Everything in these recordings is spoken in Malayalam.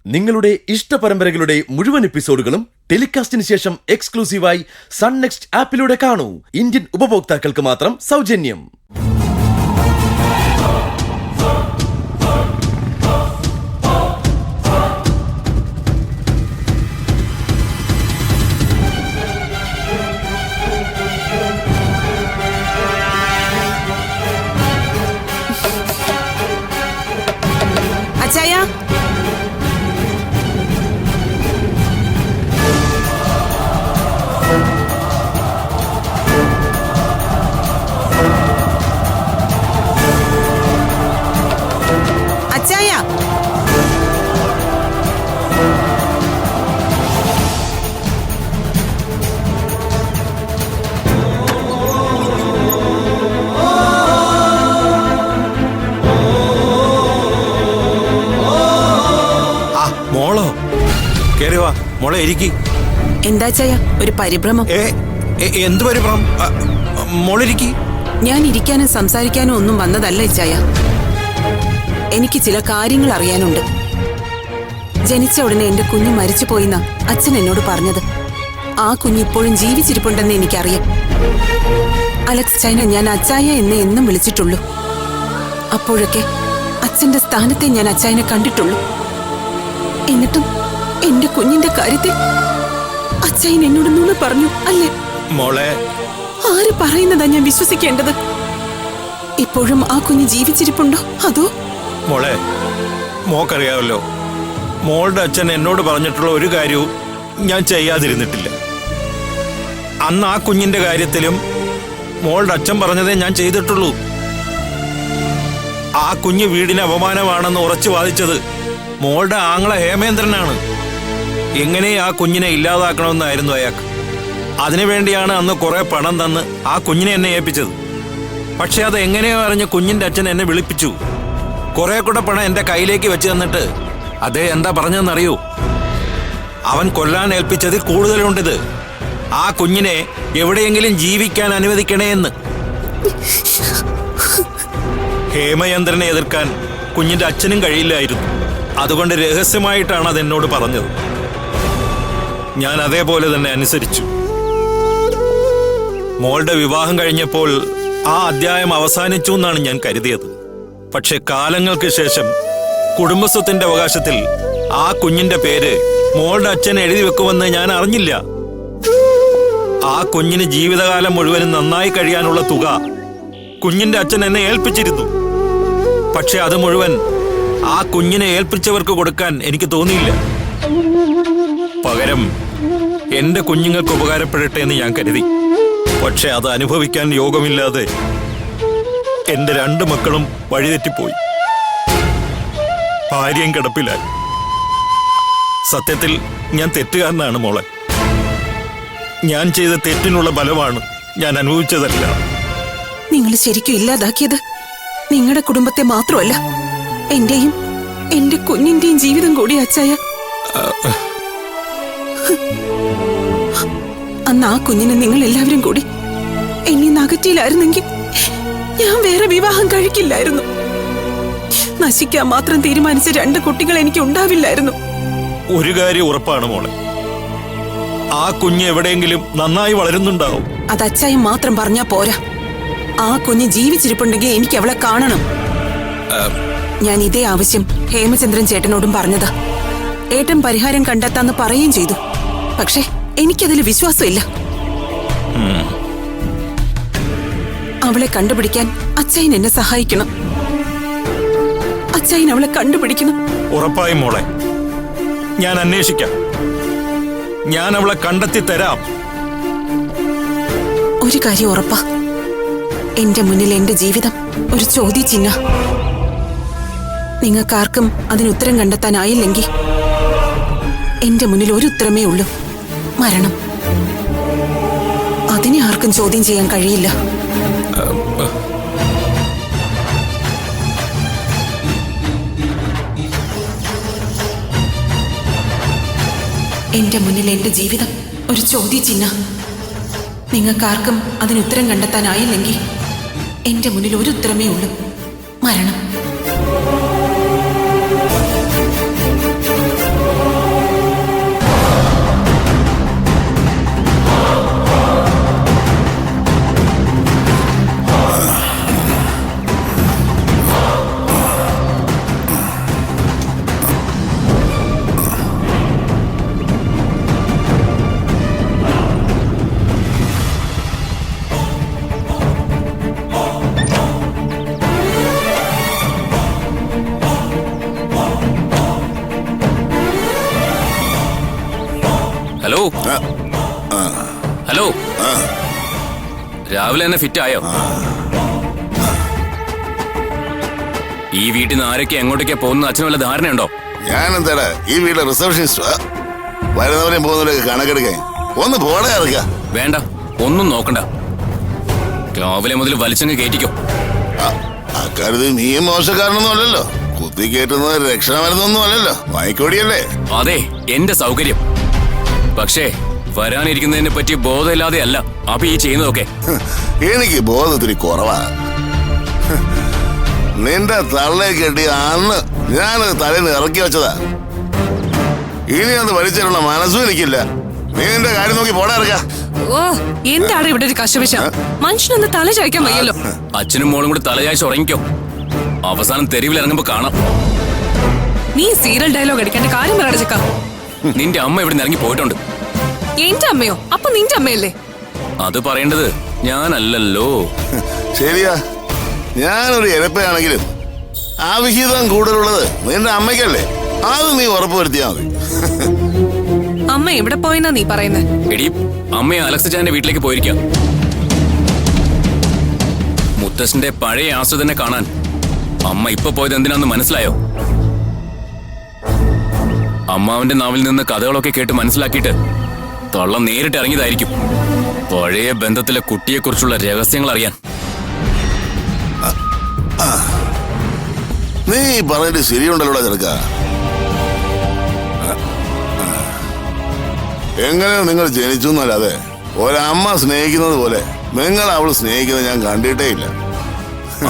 നിങ്ങളുടെ ഇഷ്ട പരമ്പരകളുടെ മുഴുവൻ എപ്പിസോഡുകളും ടെലികാസ്റ്റിന് ശേഷം എക്സ്ക്ലൂസീവായി സൺ നെക്സ്റ്റ് ആപ്പിലൂടെ കാണൂ. ഇന്ത്യൻ ഉപഭോക്താക്കൾക്ക് മാത്രം സൗജന്യം. അച്ചായ, അച്ചായ, മോളോ കേറി വാ മോളെ ഇരിക്കി. എന്താ അച്ചായ ഒരു പരിഭ്രമം? എന്ത് പരിഭ്രമം? മോളിരിക്കി. ഞാൻ ഇരിക്കാനും സംസാരിക്കാനും ഒന്നും വന്നതല്ല അച്ചായ. എനിക്ക് ചില കാര്യങ്ങൾ അറിയാനുണ്ട്. ജനിച്ച ഉടനെ എന്റെ കുഞ്ഞ് മരിച്ചു പോയിന്ന അച്ഛൻ എന്നോട് പറഞ്ഞത്. ആ കുഞ്ഞ് ഇപ്പോഴും ജീവിച്ചിരിപ്പുണ്ടെന്ന് എനിക്കറിയാം. അലക്സ് ചൈന ഞാൻ അച്ചായ എന്ന് എന്നും വിളിച്ചിട്ടുള്ളൂ. അപ്പോഴൊക്കെ അച്ഛന്റെ സ്ഥാനത്തെ ഞാൻ അച്ചായനെ കണ്ടിട്ടുള്ളൂ. എന്നിട്ടും എന്റെ കുഞ്ഞിന്റെ കാര്യത്തിൽ അച്ചായൻ എന്നോട് നുണ പറഞ്ഞു അല്ലേ? മോളെ, ആര് പറയുന്നതാ ഞാൻ വിശ്വസിക്കേണ്ടത്? ഇപ്പോഴും ആ കുഞ്ഞ് ജീവിച്ചിരിപ്പുണ്ടോ അതോ? മോളെ, മോക്കറിയാമല്ലോ, മോളുടെ അച്ഛൻ എന്നോട് പറഞ്ഞിട്ടുള്ള ഒരു കാര്യവും ഞാൻ ചെയ്യാതിരുന്നിട്ടില്ല. അന്ന് ആ കുഞ്ഞിന്റെ കാര്യത്തിലും മോളുടെ അച്ഛൻ പറഞ്ഞതേ ഞാൻ ചെയ്തിട്ടുള്ളൂ. ആ കുഞ്ഞ് വീടിന് അപമാനമാണെന്ന് ഉറച്ചു വാദിച്ചത് മോളുടെ ആങ്ങള ഹേമേന്ദ്രനാണ്. എങ്ങനെ ആ കുഞ്ഞിനെ ഇല്ലാതാക്കണമെന്നായിരുന്നു അയാൾക്ക്. അതിനുവേണ്ടിയാണ് അന്ന് കുറെ പണം തന്ന് ആ കുഞ്ഞിനെ എന്നെ ഏൽപ്പിച്ചത്. പക്ഷെ അത് എങ്ങനെയോ അറിഞ്ഞ് കുഞ്ഞിന്റെ അച്ഛൻ എന്നെ വിളിപ്പിച്ചു. കുറെ കൂടെ പണം എന്റെ കയ്യിലേക്ക് വെച്ച് തന്നിട്ട് അതേ എന്താ പറഞ്ഞതെന്നറിയൂ? അവൻ കൊല്ലാൻ ഏൽപ്പിച്ചതിൽ കൂടുതലുണ്ടിത്. ആ കുഞ്ഞിനെ എവിടെയെങ്കിലും ജീവിക്കാൻ അനുവദിക്കണേ എന്ന്. ഹേമചന്ദ്രനെ എതിർക്കാൻ കുഞ്ഞിന്റെ അച്ഛനും കഴിയില്ലായിരുന്നു. അതുകൊണ്ട് രഹസ്യമായിട്ടാണ് അതെന്നോട് പറഞ്ഞത്. ഞാൻ അതേപോലെ തന്നെ അനുസരിച്ചു. മോളുടെ വിവാഹം കഴിഞ്ഞപ്പോൾ ആ അധ്യായം അവസാനിച്ചു എന്നാണ് ഞാൻ കരുതിയത്. പക്ഷെ കാലങ്ങൾക്ക് ശേഷം കുടുംബസ്വത്തിന്റെ അവകാശത്തിൽ ആ കുഞ്ഞിന്റെ പേര് മോളുടെ അച്ഛൻ എഴുതി വെക്കുമെന്ന് ഞാൻ അറിഞ്ഞില്ല. ആ കുഞ്ഞിന് ജീവിതകാലം മുഴുവനും നന്നായി കഴിയാനുള്ള തുക കുഞ്ഞിന്റെ അച്ഛൻ എന്നെ ഏൽപ്പിച്ചിരുന്നു. പക്ഷെ അത് മുഴുവൻ ആ കുഞ്ഞിനെ ഏൽപ്പിച്ചവർക്ക് കൊടുക്കാൻ എനിക്ക് തോന്നിയില്ല. പകരം എന്റെ കുഞ്ഞുങ്ങൾക്ക് ഉപകാരപ്പെടട്ടെ എന്ന് ഞാൻ കരുതി. പക്ഷെ അത് അനുഭവിക്കാൻ യോഗമില്ലാതെ എന്റെ 2 മക്കളും വഴിതെറ്റിപ്പോയി. ഭാര്യയും കിടപ്പിലായി. സത്യത്തിൽ ഞാൻ തെറ്റുകാരനാണ് മോളെ. ഞാൻ ചെയ്ത തെറ്റിനുള്ള ബലമാണ് ഞാൻ അനുഭവിച്ചതല്ല. നിങ്ങൾ ശരിക്കും ഇല്ലാതാക്കിയത് നിങ്ങളുടെ കുടുംബത്തെ മാത്രമല്ല, എന്റെയും എന്റെ കുഞ്ഞിന്റെയും ജീവിതം കൂടി അച്ചായ. അന്ന് ആ കുഞ്ഞിനെ നിങ്ങൾ എല്ലാവരും കൂടി എന്നെ അകറ്റിയില്ലായിരുന്നെങ്കിൽ ഞാൻ വേറെ വിവാഹം കഴിക്കില്ലായിരുന്നു. നശിക്കാൻ മാത്രം തീരുമാനിച്ച 2 കുട്ടികൾ എനിക്ക് ഉണ്ടാവില്ലായിരുന്നു. ഒരു കാര്യം ഉറപ്പാണ് മോളെ, ആ കുഞ്ഞ് എവിടെയെങ്കിലും നന്നായി വളരുന്നുണ്ടാവും. അത് അച്ചായം മാത്രം പറഞ്ഞാ പോരാ. ആ കുഞ്ഞ് ജീവിച്ചിരിപ്പുണ്ടെങ്കിൽ എനിക്ക് അവളെ കാണണം. ഞാൻ ഇതേ ആവശ്യം ഹേമചന്ദ്രൻ ചേട്ടനോടും പറഞ്ഞതാ. ഏട്ടൻ പരിഹാരം കണ്ടെത്താന്ന് പറയുകയും ചെയ്തു. പക്ഷെ എനിക്കതിൽ വിശ്വാസമില്ല. അവളെ കണ്ടുപിടിക്കാൻ അച്ചായൻ എന്നെ സഹായിക്കണം. അച്ചായൻ അവളെ കണ്ടുപിടിക്കണം. ഉറപ്പായും മോളെ, ഞാൻ അന്വേഷിക്കാം. ഞാൻ അവളെ കണ്ടെത്തി തരാം. ഒരു കാര്യം ഉറപ്പാ, എന്റെ മുന്നിൽ എന്റെ ജീവിതം ഒരു ചോദ്യചിഹ്ന. നിങ്ങൾക്കാർക്കും അതിനുത്തരം കണ്ടെത്താനായില്ലെങ്കിൽ എന്റെ മുന്നിൽ ഒരു ഉത്തരമേ ഉള്ളൂ: മരണം. അതിനെ ആർക്കും ചോദ്യം ചെയ്യാൻ കഴിയില്ല. എന്റെ മുന്നിൽ എന്റെ ജീവിതം ഒരു ചോദ്യചിഹ്ന. നിങ്ങൾക്കാർക്കും അതിനുത്തരം കണ്ടെത്താനായില്ലെങ്കിൽ എന്റെ മുന്നിൽ ഒരു ഉത്തരമേ ഉള്ളൂ: മരണം. ഹലോ ഹലോ രാവിലെ തന്നെ ഫിറ്റ് ആയോ? ഈ വീട്ടിൽ നിന്ന് ആരൊക്കെ എങ്ങോട്ടൊക്കെ പോകുന്ന അച്ഛന് വല്ല ധാരണയുണ്ടോ? ഞാൻ എന്താടാ ഈ വീട്ടിലെ റിസപ്ഷനിസ്റ്റ് വരുന്നവരെയും പോകുന്നവരെയൊക്കെ കണക്കെടുക്കാൻ ഒന്ന് പോടെ ഇറക്കുക. വേണ്ട, ഒന്നും നോക്കണ്ട. രാവിലെ മുതൽ വലിച്ചങ്ങ് കയറ്റിക്കോ. അക്കാര്യത്തിൽ നീയും മോശക്കാരനൊന്നും അല്ലല്ലോ. കുത്തി കയറ്റുന്നത് രക്ഷണമരുന്നൊന്നും അല്ലല്ലോ. മയക്കോടിയല്ലേ? അതെ, എന്റെ സൗകര്യം. പക്ഷേ വരാനിരിക്കുന്നതിനെ പറ്റി ബോധമില്ലാതെ അല്ല അപ്പൊ ഈ ചെയ്യുന്നതൊക്കെ. എനിക്ക് ബോധത്തിരി കുറവാ. നിന്റെ തള്ളെ കെട്ടി അന്ന് ഞാനത് തലേന്ന് ഇറക്കി വെച്ചതാ. ഇനി അത് വലിച്ചിട്ടുള്ള മനസ്സും എനിക്കില്ല. നീ നിന്റെ കാര്യം നോക്കി പോടാ ഇറക്ക. ഓ, എന്താണ് ഇവിടെ ഒരു കശപിശ? മനുഷ്യനൊന്ന് തല ചായ്ക്കാൻ വയ്യല്ലോ. അച്ഛനും മോളും കൂടി തലചായ്ച്ച് ഉറങ്ങിക്കോ. അവസാനം തെരുവിൽ ഇറങ്ങുമ്പോ കാണാം. നീ സീരിയൽ ഡയലോഗ് അടിക്കേണ്ട കാര്യം പറയട ചെക്ക. നിന്റെ അമ്മ ഇവിടെ ഇറങ്ങി പോയിട്ടുണ്ട്. എന്റെ അമ്മയോ? അപ്പൊ നിന്റെ അമ്മയല്ലേ? അത് പറയേണ്ടത് ഞാനല്ലല്ലോ. ശരിയാ, ഞാനൊരു ഇരപ്പയാണെങ്കിലും അവിഹിതം കൂടുതലുള്ളത് നിന്റെ അമ്മയ്ക്കല്ലേ? അത് നീ ഉറപ്പുവരുത്തിയാ മതി. അമ്മ എവിടെ പോയെന്നാ നീ പറയുന്നേ? എടി, അമ്മയെ അലക്സ് ചാന്റെ വീട്ടിലേക്ക് പോയിരിക്കാം. മുത്തശ്ശന്റെ പഴയ ആശ്രിതനെ കാണാൻ അമ്മ ഇപ്പൊ പോയത് എന്തിനാന്ന് മനസ്സിലായോ? അമ്മാവന്റെ നാവിൽ നിന്ന് കഥകളൊക്കെ കേട്ട് മനസ്സിലാക്കിയിട്ട് തള്ള നേരിട്ട് ഇറങ്ങിയതായിരിക്കും പഴയ ബന്ധത്തിലെ കുട്ടിയെക്കുറിച്ചുള്ള രഹസ്യങ്ങൾ അറിയാൻ. നീ പറഞ്ഞിട്ട് ശരിയുണ്ടല്ലോടാ ചെറുക്ക. എങ്ങനെ നിങ്ങൾ ജനിച്ചു എന്നല്ലാതെ ഒരമ്മ സ്നേഹിക്കുന്നത് പോലെ നിങ്ങൾ അവള് സ്നേഹിക്കുന്നത് ഞാൻ കണ്ടിട്ടേ ഇല്ല.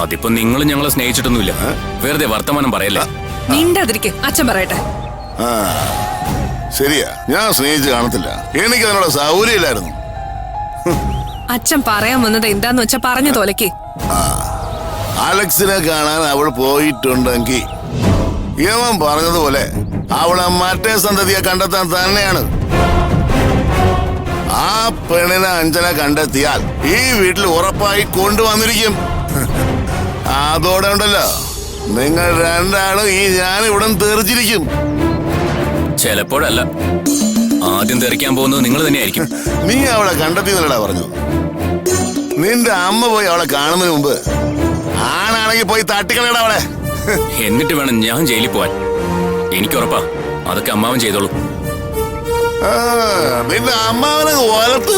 അതിപ്പോ നിങ്ങൾ ഞങ്ങളെ സ്നേഹിച്ചിട്ടൊന്നുമില്ല. വെറുതെ വർത്തമാനം പറയല്ലേ. മിണ്ടാതിരിക്കെ, അച്ഛൻ പറയട്ടെ. ആ ശരിയാ, ഞാൻ സ്നേഹിച്ച് കാണത്തില്ല. എനിക്ക് അതിനുള്ള സൗകര്യമില്ലായിരുന്നു. അച്ഛൻ പറയാൻ വന്നത് എന്താന്ന് വെച്ചാ പറഞ്ഞു തോലക്ക്. അലക്സിനെ കാണാൻ അവൾ പോയിട്ടുണ്ടെങ്കിൽ ഇവൻ പറഞ്ഞതുപോലെ അവളെ മറ്റേ സന്തതിയെ കണ്ടെത്താൻ തന്നെയാണ്. ആ പെണ്ണിനെ അഞ്ജന കണ്ടെത്തിയാൽ ഈ വീട്ടിൽ ഉറപ്പായി കൊണ്ടുവന്നിരിക്കും. അതോടെ ഉണ്ടല്ലോ നിങ്ങൾ രണ്ടാളും ഈ ഞാൻ ഇവിടെ തെറിച്ചിരിക്കും. ചിലപ്പോഴല്ല, ആദ്യം തെറിക്കാൻ പോകുന്നത് നിങ്ങൾ തന്നെയായിരിക്കും. നീ അവളെ കണ്ടെത്തിയെന്നല്ലടാ പറഞ്ഞത്. നിന്റെ അമ്മ പോയി അവളെ കാണുന്നതിന് മുമ്പ് ആണാണെങ്കിൽ പോയി തട്ടിക്കളയടാ അവളെ. എന്നിട്ട് വേണം ഞാൻ ജയിലിൽ പോവാൻ. എനിക്കുറപ്പാ അതൊക്കെ അമ്മാവൻ ചെയ്തോളൂ. നിന്റെ അമ്മാവനെ വളർത്ത്.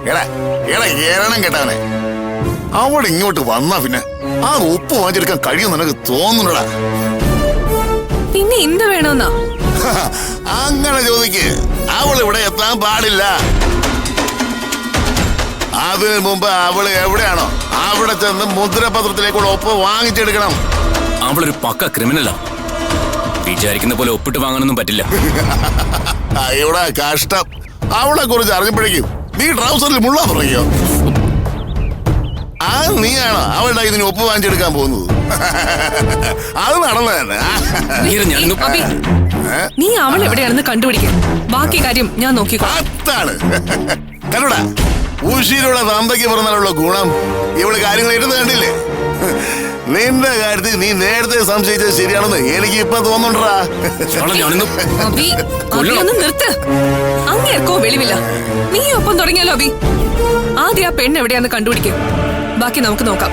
എടാ എടാ ഏരണം കേട്ടവനെ, അവിടെ ഇങ്ങോട്ട് വന്നാ പിന്നെ ആ ഉപ്പ് വാങ്ങിച്ചെടുക്കാൻ കഴിയും നിനക്ക് തോന്നുന്നുണ്ടടാ. പിന്നെ എന്ത് വേണമെന്നാ? അങ്ങനെ ചോദിക്ക്. അവൾ ഇവിടെ എത്താൻ പാടില്ല. അതിനു മുമ്പ് അവള് എവിടെയാണോ അവിടെ ചെന്ന് മുദ്രപത്രത്തിലേക്കുള്ള ഒപ്പ് വാങ്ങിച്ചെടുക്കണം. അവളൊരു പക്ക ക്രിമിനലാ. വിചാരിക്കുന്ന പോലെ ഒപ്പിട്ട് വാങ്ങാനൊന്നും പറ്റില്ല. അയ്യോടാ കഷ്ടം. അവളെ കുറിച്ച് അറിഞ്ഞപ്പോഴേക്കും നീ ട്രൗസറിൽ മുള്ള തുടങ്ങിയോ? ആ നീയാണോ അവളുടെ ഇതിന് ഒപ്പ് വാങ്ങിച്ചെടുക്കാൻ പോകുന്നത്? അത് നടന്നു തന്നെ. അബി, നീ അവൾ എവിടെയാണെന്ന് കണ്ടുപിടിക്കാൻ. ബാക്കി കാര്യം ഞാൻ നോക്കിക്കോ. അതാണ് കണ്ടോടാ, ഉശിരുടെ തന്തയ്ക്ക് പറഞ്ഞാലുള്ള ഗുണം. ഇവള് കാര്യങ്ങൾ ഇടുന്ന കണ്ടില്ലേ? നിന്റെ കാര്യത്തിൽ നീ നേരത്തെ സംശയിച്ചത് ശരിയാണെന്ന് എനിക്ക് ഇപ്പൊ തോന്നുന്നുണ്ടാ. അബി, അബി ഒന്ന് നിർത്ത്. അങ്ങേർക്കോ വെളിവില്ല. നീ ഒപ്പം തുടങ്ങിയാലോ അബി. ആദ്യം ആ പെണ്ണ് എവിടെയാന്ന് കണ്ടുപിടിക്കും. ബാക്കി നമുക്ക് നോക്കാം.